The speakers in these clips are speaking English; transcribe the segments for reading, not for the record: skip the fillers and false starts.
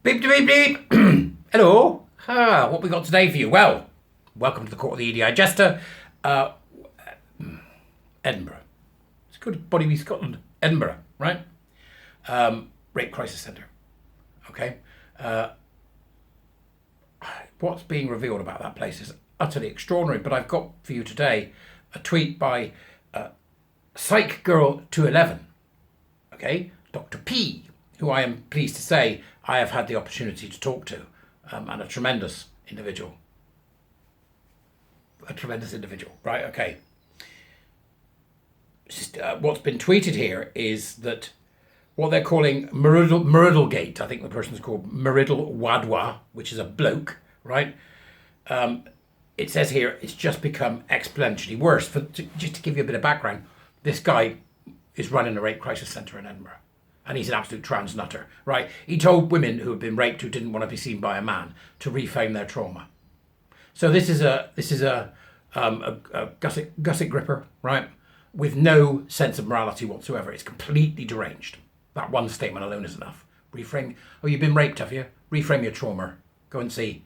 Beep, beep, beep. Hello. What we got today for you? Well, welcome to the Court of the EDI Jester. Edinburgh. It's good body be Scotland. Edinburgh, right? Rape Crisis Centre. Okay. What's being revealed about that place is utterly extraordinary, but I've got for you today a tweet by Psych Girl 211. Okay. Dr. P, who I am pleased to say I have had the opportunity to talk to, and a tremendous individual. Right, okay. What's been tweeted here is that what they're calling Muriddlegate, I think the person's called Muriddle Wadwa, which is a bloke, right? It says here it's just become exponentially worse. Just to give you a bit of background, this guy is running a rape crisis centre in Edinburgh. And he's an absolute trans nutter, right? He told women who had been raped who didn't want to be seen by a man to reframe their trauma. So this is a gusset gripper, right? With no sense of morality whatsoever. It's completely deranged. That one statement alone is enough. Reframe. Oh, you've been raped, have you? Reframe your trauma. Go and see,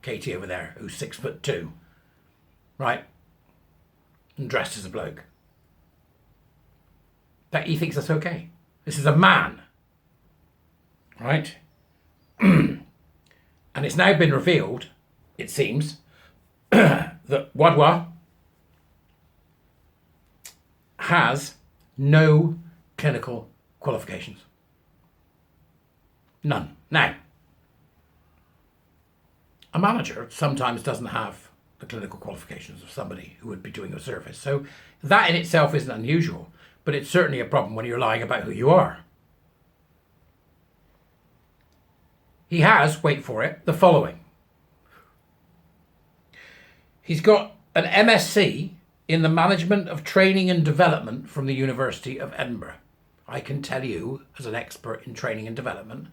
Katie over there, who's 6'2", right? And dressed as a bloke. That he thinks that's okay. This is a man, right? And it's now been revealed, it seems, that Wadwa has no clinical qualifications. None. Now, a manager sometimes doesn't have the clinical qualifications of somebody who would be doing a service. So that in itself isn't unusual. But it's certainly a problem when you're lying about who you are. He has, wait for it, the following. He's got an MSc in the Management of Training and Development from the University of Edinburgh. I can tell you, as an expert in training and development,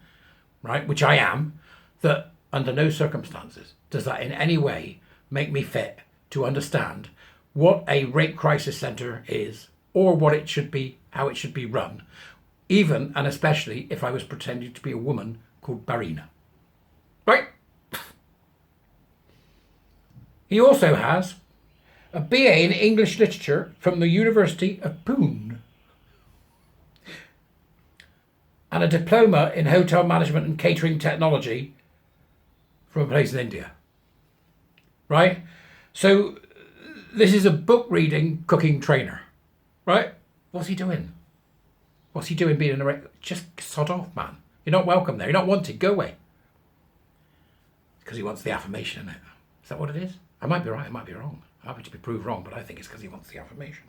right, which I am, that under no circumstances does that in any way make me fit to understand what a rape crisis centre is, or what it should be, how it should be run, even and especially if I was pretending to be a woman called Barina. Right? He also has a BA in English Literature from the University of Pune and a diploma in Hotel Management and Catering Technology from a place in India. Right? So this is a book reading cooking trainer. Right? What's he doing? What's he doing being in a... Just sod off, man. You're not welcome there. You're not wanted. Go away. Because he wants the affirmation in it. Is that what it is? I might be right. I might be wrong. I'm happy to be proved wrong, but I think it's because he wants the affirmation.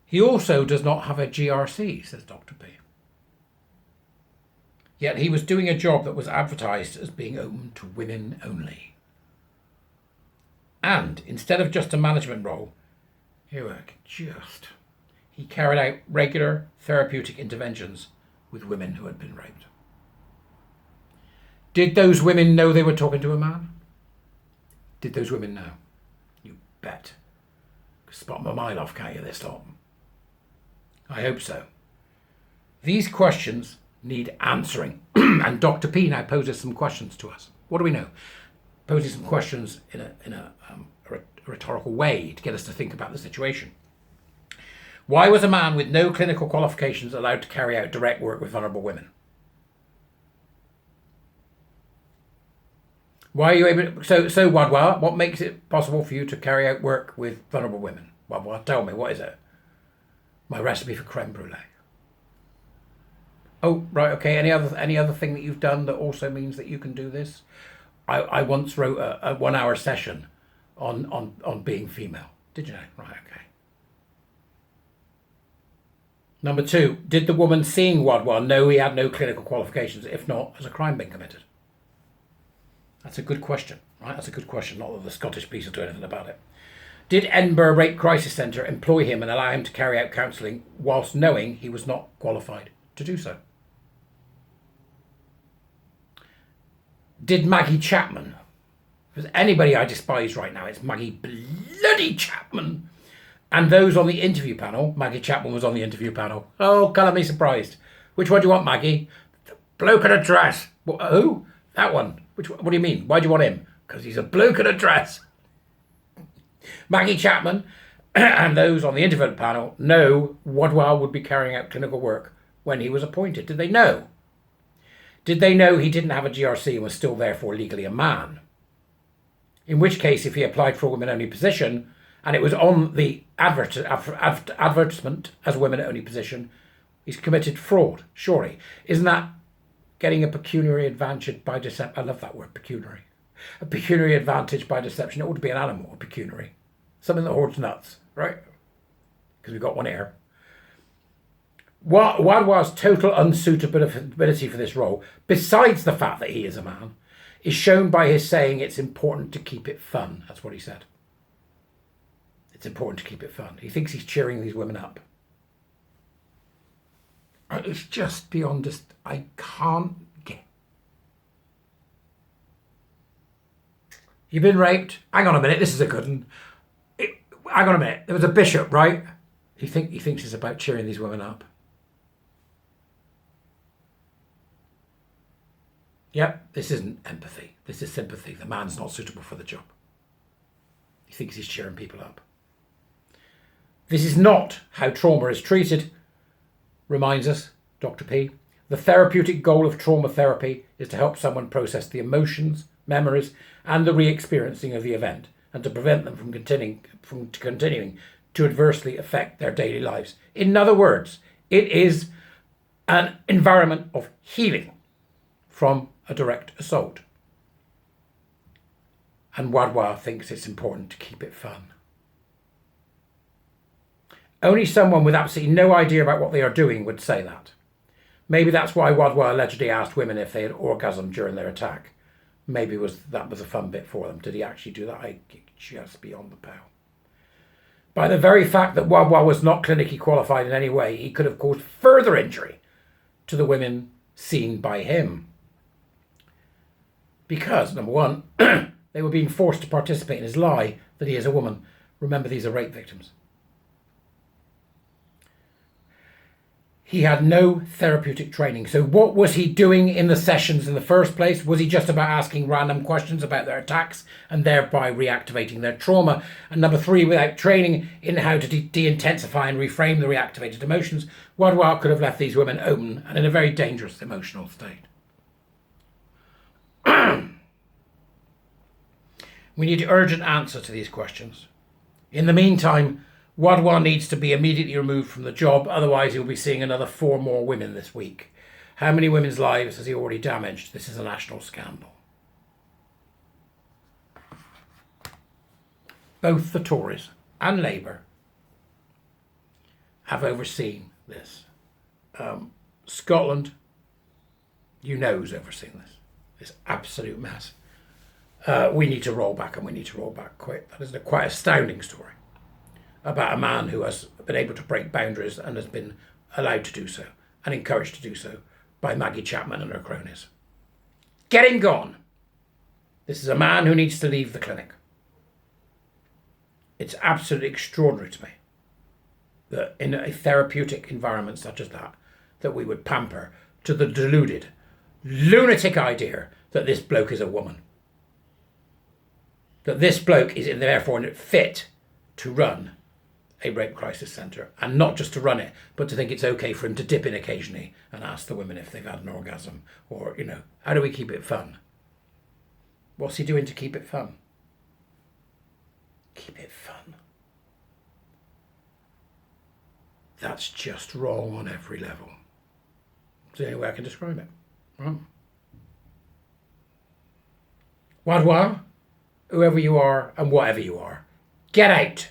He also does not have a GRC, says Dr. P. Yet he was doing a job that was advertised as being open to women only. And instead of just a management role, he carried out regular therapeutic interventions with women who had been raped. Did those women know they were talking to a man? Did those women know? You bet. Spot my mile off, can't you, this lot? I hope so. These questions need answering. And Dr. P now poses some questions to us. What do we know? Poses some questions in a rhetorical way to get us to think about the situation. Why was a man with no clinical qualifications allowed to carry out direct work with vulnerable women? Why are you able to, so Wadwa, what makes it possible for you to carry out work with vulnerable women? Wadwa, tell me, what is it? My recipe for creme brulee. Oh, right, okay. Any other thing that you've done that also means that you can do this? I once wrote a 1 hour session on being female. Did you know? Right, okay. Number 2, did the woman seeing Wadwa know he had no clinical qualifications? If not, has a crime been committed? That's a good question, right? That's a good question. Not that the Scottish police will do anything about it. Did Edinburgh Rape Crisis Centre employ him and allow him to carry out counselling whilst knowing he was not qualified to do so? Did Maggie Chapman, if there's anybody I despise right now, it's Maggie bloody Chapman, and those on the interview panel, Maggie Chapman was on the interview panel. Oh, colour me surprised. Which one do you want, Maggie? bloke in a dress. Who? That one. What do you mean? Why do you want him? Because he's a bloke in a dress. Maggie Chapman and those on the interview panel know Wadwell would be carrying out clinical work when he was appointed. Did they know? Did they know he didn't have a GRC and was still therefore legally a man? In which case, if he applied for a women-only position and it was on the advertisement as a women-only position, he's committed fraud, surely. Isn't that getting a pecuniary advantage by deception? I love that word, pecuniary. A pecuniary advantage by deception. It ought to be an animal, a pecuniary. Something that hoards nuts, right? Because we've got one here. Wadwell's total unsuitability for this role, besides the fact that he is a man, is shown by his saying it's important to keep it fun. That's what he said. It's important to keep it fun. He thinks he's cheering these women up. It's just beyond just, I can't get. You've been raped? Hang on a minute, this is a good one. Hang on a minute, there was a bishop, right? He thinks it's about cheering these women up. Yep, this isn't empathy. This is sympathy. The man's not suitable for the job. He thinks he's cheering people up. This is not how trauma is treated, reminds us Dr. P. The therapeutic goal of trauma therapy is to help someone process the emotions, memories, and the re-experiencing of the event, and to prevent them from continuing to adversely affect their daily lives. In other words, it is an environment of healing from a direct assault. And Wadwell thinks it's important to keep it fun. Only someone with absolutely no idea about what they are doing would say that. Maybe that's why Wadwell allegedly asked women if they had orgasmed during their attack. Maybe that was a fun bit for them. Did he actually do that? I just beyond the pale. By the very fact that Wadwell was not clinically qualified in any way, he could have caused further injury to the women seen by him. Because, number one, they were being forced to participate in his lie that he is a woman. Remember, these are rape victims. He had no therapeutic training. So what was he doing in the sessions in the first place? Was he just about asking random questions about their attacks and thereby reactivating their trauma? And number three, without training in how to de-intensify and reframe the reactivated emotions, Wadwell could have left these women open and in a very dangerous emotional state. We need an urgent answer to these questions. In the meantime, Wadwell needs to be immediately removed from the job, otherwise he'll be seeing another 4 more women this week. How many women's lives has he already damaged? This is a national scandal. Both the Tories and Labour have overseen this. Scotland, has overseen this absolute mess. We need to roll back, and we need to roll back quick. That is a quite astounding story about a man who has been able to break boundaries and has been allowed to do so and encouraged to do so by Maggie Chapman and her cronies. Get him gone. This is a man who needs to leave the clinic. It's absolutely extraordinary to me that in a therapeutic environment such as that we would pamper to the deluded, lunatic idea that this bloke is a woman. That this bloke is therefore fit to run a rape crisis centre, and not just to run it, but to think it's okay for him to dip in occasionally and ask the women if they've had an orgasm, or, how do we keep it fun? What's he doing to keep it fun? Keep it fun. That's just wrong on every level. It's the only way I can describe it. Right? Wadwell, whoever you are and whatever you are, get out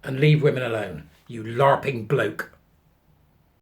and leave women alone, you LARPing bloke.